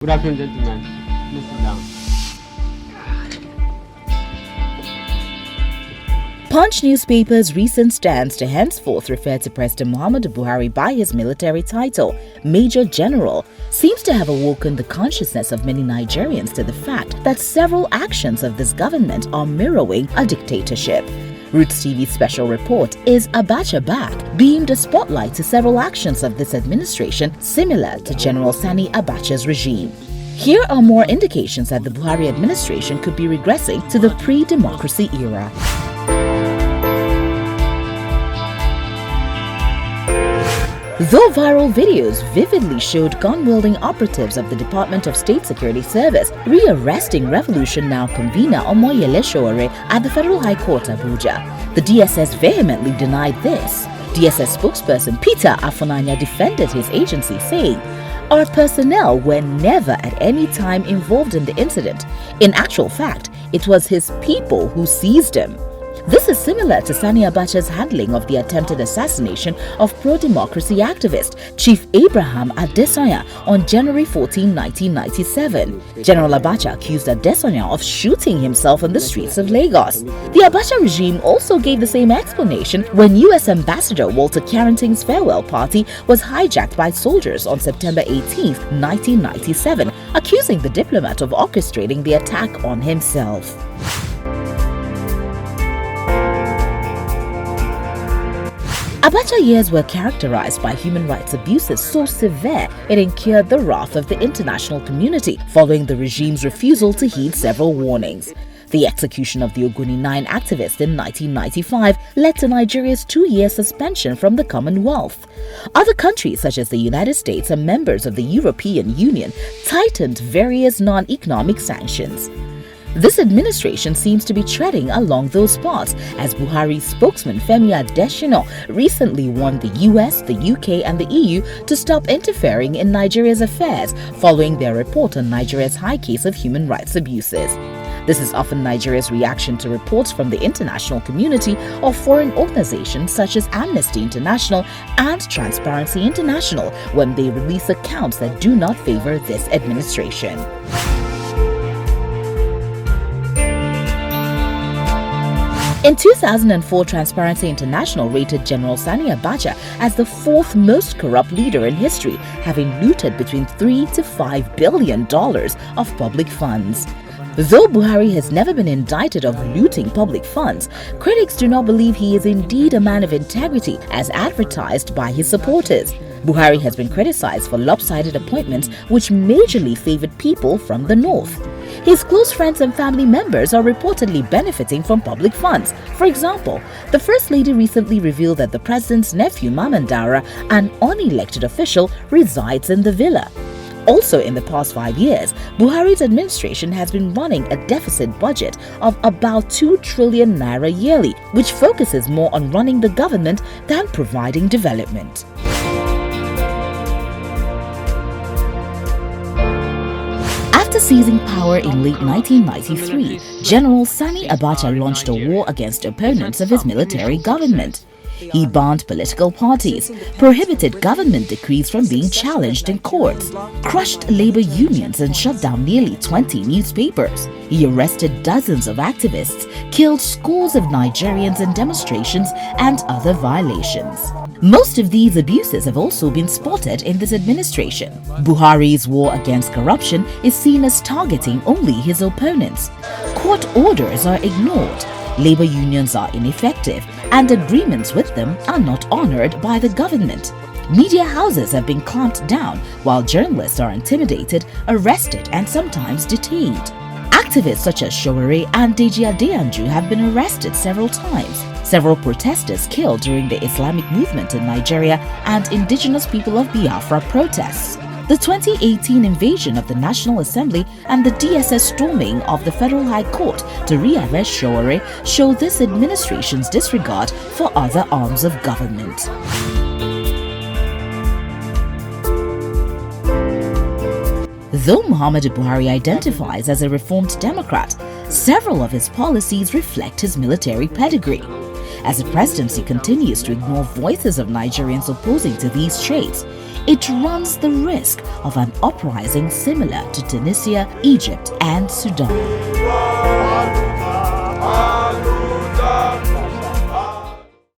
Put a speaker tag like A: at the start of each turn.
A: Good afternoon, gentlemen. Please sit down.
B: Punch newspaper's recent stance to henceforth refer to President Muhammadu Buhari by his military title, Major General, seems to have awoken the consciousness of many Nigerians to the fact that several actions of this government are mirroring a dictatorship. Roots TV's special report Is Abacha Back? Beamed a spotlight to several actions of this administration similar to General Sani Abacha's regime. Here are more indications that the Buhari administration could be regressing to the pre-democracy era. Though viral videos vividly showed gun-wielding operatives of the Department of State Security Service re-arresting Revolution Now convener Omoyele Sowore at the Federal High Court Abuja, the DSS vehemently denied this. DSS spokesperson Peter Afonanya defended his agency, saying, "Our personnel were never at any time involved in the incident. In actual fact, it was his people who seized him." This is similar to Sani Abacha's handling of the attempted assassination of pro-democracy activist Chief Abraham Adesanya on January 14, 1997. General Abacha accused Adesanya of shooting himself on the streets of Lagos. The Abacha regime also gave the same explanation when U.S. Ambassador Walter Carrington's farewell party was hijacked by soldiers on September 18, 1997, accusing the diplomat of orchestrating the attack on himself. Abacha years were characterized by human rights abuses so severe it incurred the wrath of the international community following the regime's refusal to heed several warnings. The execution of the Ogoni 9 activist in 1995 led to Nigeria's 2-year suspension from the Commonwealth. Other countries such as the United States and members of the European Union tightened various non-economic sanctions. This administration seems to be treading along those paths, as Buhari's spokesman Femi Adesina recently warned the US, the UK and the EU to stop interfering in Nigeria's affairs following their report on Nigeria's high case of human rights abuses. This is often Nigeria's reaction to reports from the international community or foreign organizations such as Amnesty International and Transparency International when they release accounts that do not favor this administration. In 2004, Transparency International rated General Sani Abacha as the 4th most corrupt leader in history, having looted between $3 to $5 billion of public funds. Though Buhari has never been indicted of looting public funds, critics do not believe he is indeed a man of integrity as advertised by his supporters. Buhari has been criticized for lopsided appointments which majorly favored people from the north. His close friends and family members are reportedly benefiting from public funds. For example, the First Lady recently revealed that the president's nephew Mamandara, an unelected official, resides in the villa. Also, in the past 5 years, Buhari's administration has been running a deficit budget of about 2 trillion naira yearly, which focuses more on running the government than providing development. After seizing power in late 1993, General Sani Abacha launched a war against opponents of his military government. He banned political parties, prohibited government decrees from being challenged in courts, crushed labor unions and shut down nearly 20 newspapers. He arrested dozens of activists, killed scores of Nigerians in demonstrations and other violations. Most of these abuses have also been spotted in this administration. Buhari's war against corruption is seen as targeting only his opponents. Court orders are ignored. Labor unions are ineffective and agreements with them are not honored by the government. Media houses have been clamped down while journalists are intimidated, arrested and sometimes detained. Activists such as Sowore and Deji Adeyanju have been arrested several times. Several protesters killed during the Islamic movement in Nigeria and indigenous people of Biafra protests. The 2018 invasion of the National Assembly and the DSS storming of the Federal High Court to re-arrest Sowore show this administration's disregard for other arms of government. Though Muhammadu Buhari identifies as a reformed Democrat, several of his policies reflect his military pedigree. As the presidency continues to ignore voices of Nigerians opposing to these traits, it runs the risk of an uprising similar to Tunisia, Egypt and Sudan.